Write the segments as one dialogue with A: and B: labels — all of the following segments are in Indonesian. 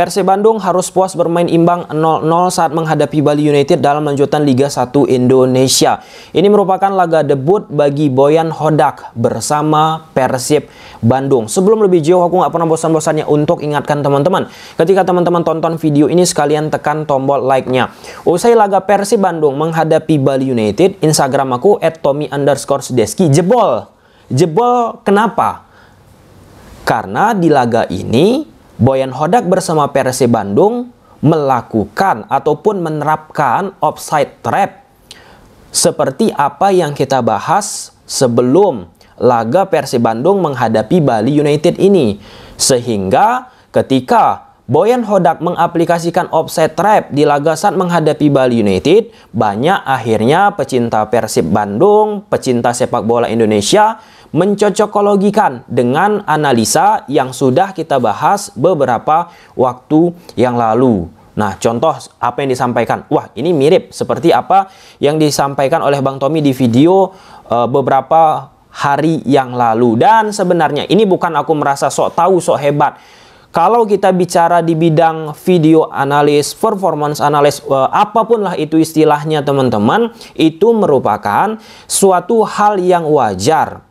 A: Persib Bandung harus puas bermain imbang 0-0 saat menghadapi Bali United dalam lanjutan Liga 1 Indonesia. Ini merupakan laga debut bagi Boyan Hodak bersama Persib Bandung. Sebelum lebih jauh, aku nggak pernah bosan-bosannya untuk ingatkan teman-teman, ketika teman-teman tonton video ini, sekalian tekan tombol like-nya. Usai laga Persib Bandung menghadapi Bali United, Instagram aku @tommy_deski jebol. Jebol kenapa? Karena di laga ini Boyan Hodak bersama Persib Bandung melakukan ataupun menerapkan offside trap seperti apa yang kita bahas sebelum laga Persib Bandung menghadapi Bali United ini. Sehingga ketika Boyan Hodak mengaplikasikan offside trap di laga saat menghadapi Bali United, banyak akhirnya pecinta Persib Bandung, pecinta sepak bola Indonesia mencocokologikan dengan analisa yang sudah kita bahas beberapa waktu yang lalu. Nah, contoh apa yang disampaikan. Wah, ini mirip seperti apa yang disampaikan oleh Bang Tommy di video beberapa hari yang lalu. Dan sebenarnya ini bukan aku merasa sok tahu, sok hebat. Kalau kita bicara di bidang video analis, performance analis, apapun lah itu istilahnya teman-teman, itu merupakan suatu hal yang wajar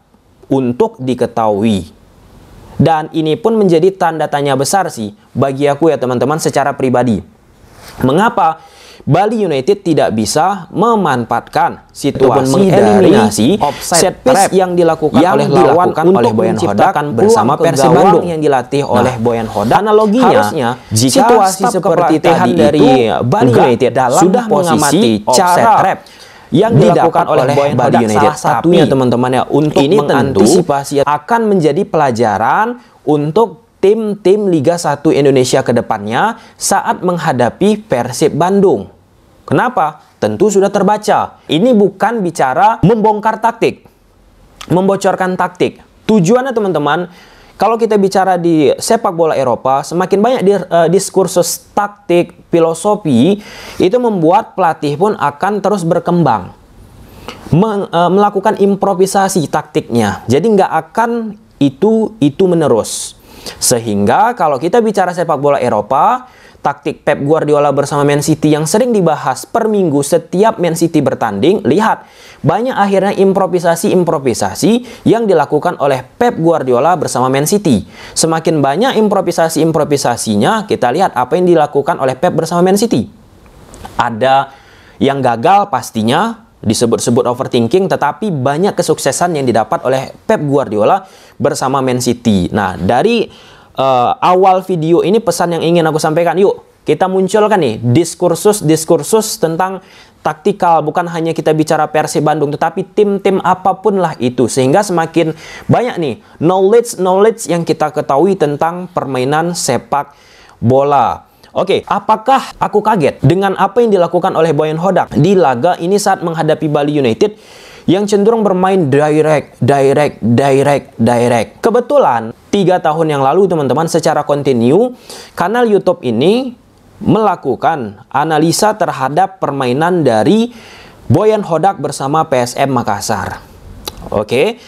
A: untuk diketahui. Dan ini pun menjadi tanda tanya besar sih bagi aku ya teman-teman secara pribadi. Mengapa Bali United tidak bisa memanfaatkan situasi dari set piece yang dilakukan oleh Boyan Hodak bersama Persib Bandung yang dilatih oleh Boyan Hodak? Analoginya, harusnya jika situasi seperti tadi dari Bali United sudah mengamati cara trap yang dilakukan oleh Bali United, salah satunya teman-teman ya, untuk ini mengantisipasi akan menjadi pelajaran untuk tim-tim Liga 1 Indonesia ke depannya saat menghadapi Persib Bandung. Kenapa? Tentu sudah terbaca. Ini bukan bicara membongkar taktik, membocorkan taktik. Tujuannya teman-teman, kalau kita bicara di sepak bola Eropa, semakin banyak diskursus taktik, filosofi, itu membuat pelatih pun akan terus berkembang. Melakukan improvisasi taktiknya. Jadi nggak akan itu menerus. Sehingga kalau kita bicara sepak bola Eropa, taktik Pep Guardiola bersama Man City yang sering dibahas per minggu setiap Man City bertanding, lihat, banyak akhirnya improvisasi-improvisasi yang dilakukan oleh Pep Guardiola bersama Man City. Semakin banyak improvisasi-improvisasinya, kita lihat apa yang dilakukan oleh Pep bersama Man City. Ada yang gagal pastinya, disebut-sebut overthinking, tetapi banyak kesuksesan yang didapat oleh Pep Guardiola bersama Man City. Nah, dari awal video ini pesan yang ingin aku sampaikan, yuk kita munculkan nih diskursus tentang taktikal, bukan hanya kita bicara Persib Bandung, tetapi tim-tim apapun lah itu, sehingga semakin banyak nih knowledge yang kita ketahui tentang permainan sepak bola. Oke, apakah aku kaget dengan apa yang dilakukan oleh Boyan Hodak di laga ini saat menghadapi Bali United yang cenderung bermain direct. Kebetulan 3 tahun yang lalu teman-teman, secara kontinu kanal YouTube ini melakukan analisa terhadap permainan dari Boyan Hodak bersama PSM Makassar. Oke.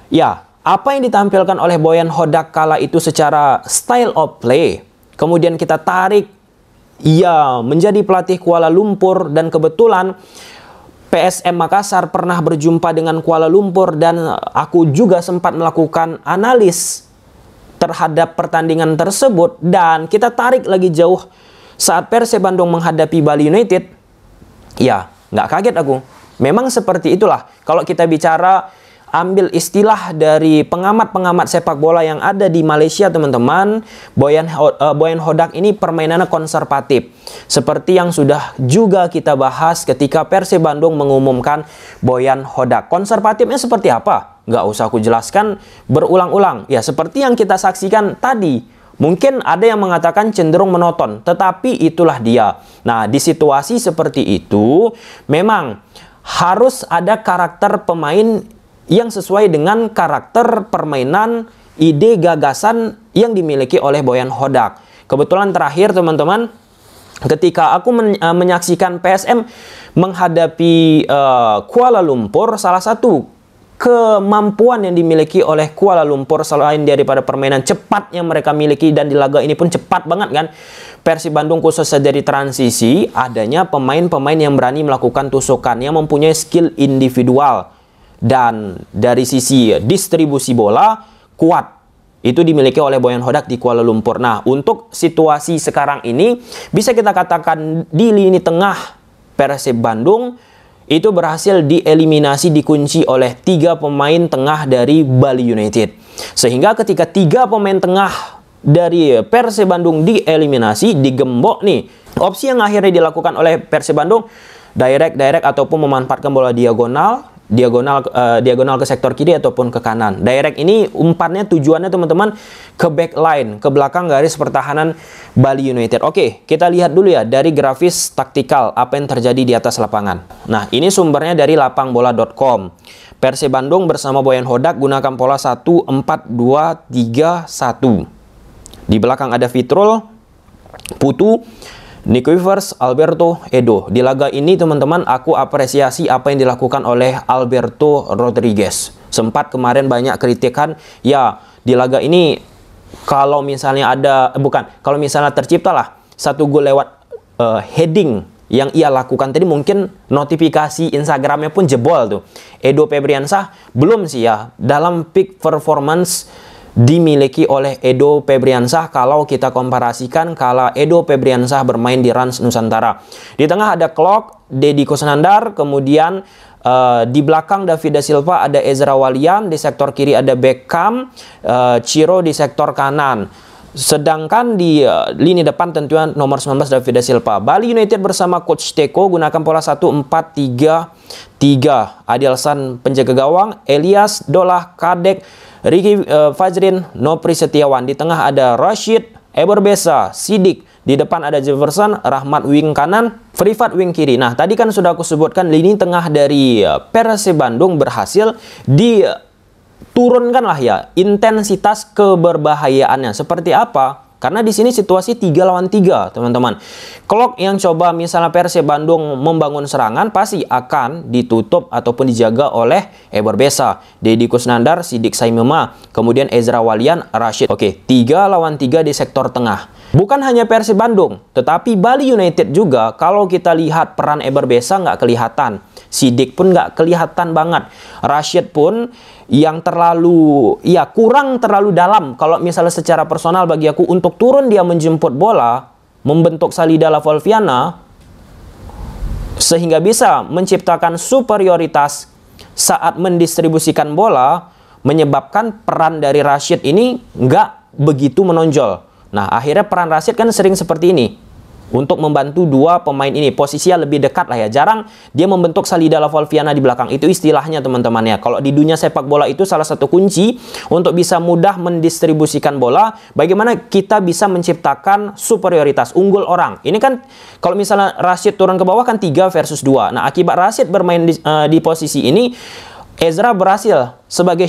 A: Ya, apa yang ditampilkan oleh Boyan Hodak kala itu secara style of play, kemudian kita tarik ia menjadi pelatih Kuala Lumpur, dan kebetulan PSM Makassar pernah berjumpa dengan Kuala Lumpur, dan aku juga sempat melakukan analis terhadap pertandingan tersebut. Dan kita tarik lagi jauh saat Persib Bandung menghadapi Bali United, ya nggak kaget aku. Memang seperti itulah. Kalau kita bicara, ambil istilah dari pengamat-pengamat sepak bola yang ada di Malaysia teman-teman, Boyan Hodak ini permainannya konservatif. Seperti yang sudah juga kita bahas ketika Persib Bandung mengumumkan Boyan Hodak. Konservatifnya seperti apa? Nggak usah aku jelaskan berulang-ulang. Ya seperti yang kita saksikan tadi. Mungkin ada yang mengatakan cenderung monoton, tetapi itulah dia. Nah, di situasi seperti itu, memang harus ada karakter pemain yang sesuai dengan karakter permainan, ide, gagasan yang dimiliki oleh Boyan Hodak. Kebetulan terakhir teman-teman, ketika aku menyaksikan PSM menghadapi Kuala Lumpur, salah satu kemampuan yang dimiliki oleh Kuala Lumpur selain daripada permainan cepat yang mereka miliki, dan di laga ini pun cepat banget kan, Persib Bandung khususnya dari transisi, adanya pemain-pemain yang berani melakukan tusukan, yang mempunyai skill individual, dan dari sisi distribusi bola kuat. Itu dimiliki oleh Boyan Hodak di Kuala Lumpur. Nah, untuk situasi sekarang ini, bisa kita katakan di lini tengah Persib Bandung itu berhasil dieliminasi, dikunci oleh 3 pemain tengah dari Bali United. Sehingga ketika 3 pemain tengah dari Persib Bandung dieliminasi, digembok nih. Opsi yang akhirnya dilakukan oleh Persib Bandung, direct ataupun memanfaatkan bola diagonal ke sektor kiri ataupun ke kanan. Direct ini umpannya tujuannya teman-teman ke back line, ke belakang garis pertahanan Bali United. Oke, kita lihat dulu ya dari grafis taktikal apa yang terjadi di atas lapangan. Nah, ini sumbernya dari lapangbola.com. Persib Bandung bersama Boyan Hodak gunakan pola 1-4-2-3-1. Di belakang ada Fitrul, Putu, Nico Wivers, Alberto, Edo. Di laga ini teman-teman, aku apresiasi apa yang dilakukan oleh Alberto Rodriguez. Sempat kemarin banyak kritikan, ya di laga ini kalau misalnya kalau misalnya terciptalah satu gol lewat heading yang ia lakukan tadi, mungkin notifikasi Instagramnya pun jebol tuh. Edo Febriansah belum sih ya dalam peak performance dimiliki oleh Edo Febriansah kalau kita komparasikan kala Edo Febriansah bermain di Rans Nusantara. Di tengah ada Klok, Deddy Kusnandar, kemudian di belakang David da Silva ada Ezra Walian, di sektor kiri ada Beckham, Ciro di sektor kanan. Sedangkan di lini depan tentunya nomor 19 David da Silva. Bali United bersama Coach Teko gunakan pola 1-4-3-3. Adilsan penjaga gawang, Elias, Dolah, Kadek, Ricky Fajrin, Nopri Setiawan. Di tengah ada Rashid, Eberbesa, Sidik. Di depan ada Jefferson, Rahmat wing kanan, Frifat wing kiri. Nah, tadi kan sudah aku sebutkan lini tengah dari Persib Bandung berhasil diturunkan lah ya intensitas keberbahayaannya. Seperti apa? Karena di sini situasi 3 lawan 3, teman-teman. Klok yang coba misalnya Persib Bandung membangun serangan pasti akan ditutup ataupun dijaga oleh Eberbesa, Deddy Kusnandar, Sidik Saimema, kemudian Ezra Walian, Rashid. Oke, 3 lawan 3 di sektor tengah. Bukan hanya Persib Bandung, tetapi Bali United juga. Kalau kita lihat peran Eberbesa nggak kelihatan. Sidik pun nggak kelihatan banget. Rashid pun yang kurang terlalu dalam. Kalau misalnya secara personal bagi aku untuk turun dia menjemput bola, membentuk Salida Lavolviana, sehingga bisa menciptakan superioritas saat mendistribusikan bola, menyebabkan peran dari Rashid ini nggak begitu menonjol. Nah, akhirnya peran Rashid kan sering seperti ini. Untuk membantu 2 pemain ini, posisinya lebih dekat lah ya. Jarang dia membentuk Salida Lavolviana di belakang. Itu istilahnya teman-teman ya. Kalau di dunia sepak bola itu salah satu kunci untuk bisa mudah mendistribusikan bola. Bagaimana kita bisa menciptakan superioritas, unggul orang. Ini kan kalau misalnya Rashid turun ke bawah kan 3 versus 2. Nah, akibat Rashid bermain di posisi ini, Ezra berhasil sebagai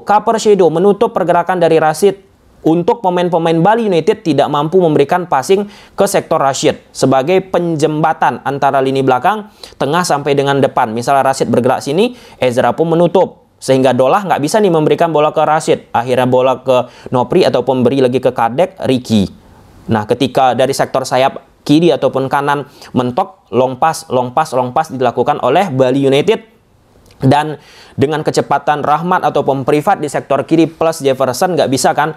A: cover shadow, menutup pergerakan dari Rashid untuk pemain-pemain Bali United tidak mampu memberikan passing ke sektor Rashid sebagai penjembatan antara lini belakang, tengah sampai dengan depan. Misalnya Rashid bergerak sini, Ezra pun menutup. Sehingga Dolah nggak bisa nih memberikan bola ke Rashid. Akhirnya bola ke Nopri ataupun beri lagi ke Kadek, Ricky. Nah, ketika dari sektor sayap kiri ataupun kanan mentok, long pass dilakukan oleh Bali United. Dan dengan kecepatan Rahmat ataupun Privat di sektor kiri plus Jefferson nggak bisa kan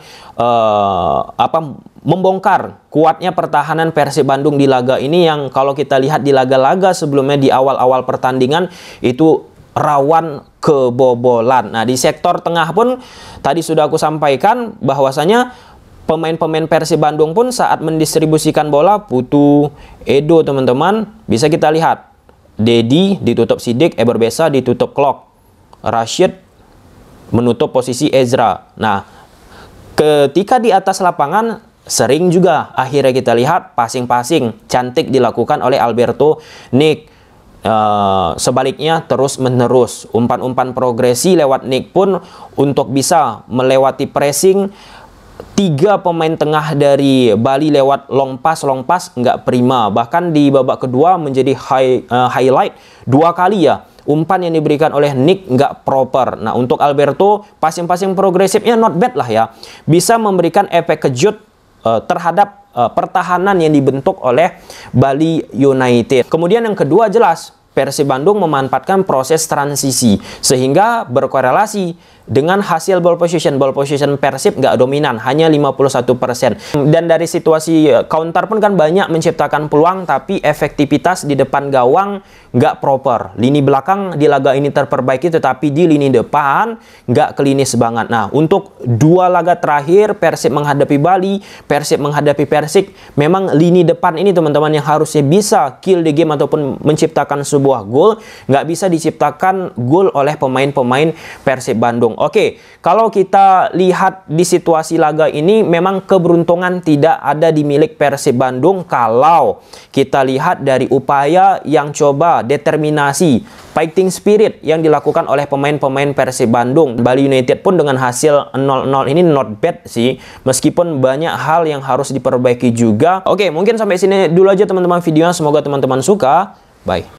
A: membongkar kuatnya pertahanan Persib Bandung di laga ini, yang kalau kita lihat di laga-laga sebelumnya di awal-awal pertandingan itu rawan kebobolan. Nah, di sektor tengah pun tadi sudah aku sampaikan bahwasanya pemain-pemain Persib Bandung pun saat mendistribusikan bola Putu, Edo teman-teman, bisa kita lihat Deddy ditutup Sidik, Eberbesa ditutup Klok, Rashid menutup posisi Ezra. Nah, ketika di atas lapangan sering juga akhirnya kita lihat passing-passing cantik dilakukan oleh Alberto, Nick. Sebaliknya terus-menerus umpan-umpan progresi lewat Nick pun untuk bisa melewati pressing 3 pemain tengah dari Bali lewat long pass nggak prima. Bahkan di babak kedua menjadi highlight 2 kali ya. Umpan yang diberikan oleh Nick nggak proper. Nah, untuk Alberto, passing-passing progresifnya not bad lah ya. Bisa memberikan efek kejut terhadap pertahanan yang dibentuk oleh Bali United. Kemudian yang kedua jelas, Persib Bandung memanfaatkan proses transisi sehingga berkorelasi dengan hasil ball position. Ball position Persib nggak dominan, hanya 51%. Dan dari situasi counter pun kan banyak menciptakan peluang, tapi efektivitas di depan gawang nggak proper. Lini belakang di laga ini terperbaiki, tetapi di lini depan nggak klinis banget. Nah, untuk 2 laga terakhir Persib menghadapi Bali, Persib menghadapi Persik, memang lini depan ini teman-teman yang harusnya bisa kill the game ataupun menciptakan sebuah gol, nggak bisa diciptakan gol oleh pemain-pemain Persib Bandung. Oke, kalau kita lihat di situasi laga ini, memang keberuntungan tidak ada di milik Persib Bandung. Kalau kita lihat dari upaya yang coba, determinasi, fighting spirit yang dilakukan oleh pemain-pemain Persib Bandung. Bali United pun dengan hasil 0-0 ini not bad sih, meskipun banyak hal yang harus diperbaiki juga. Oke, mungkin sampai sini dulu aja teman-teman videonya. Semoga teman-teman suka. Bye.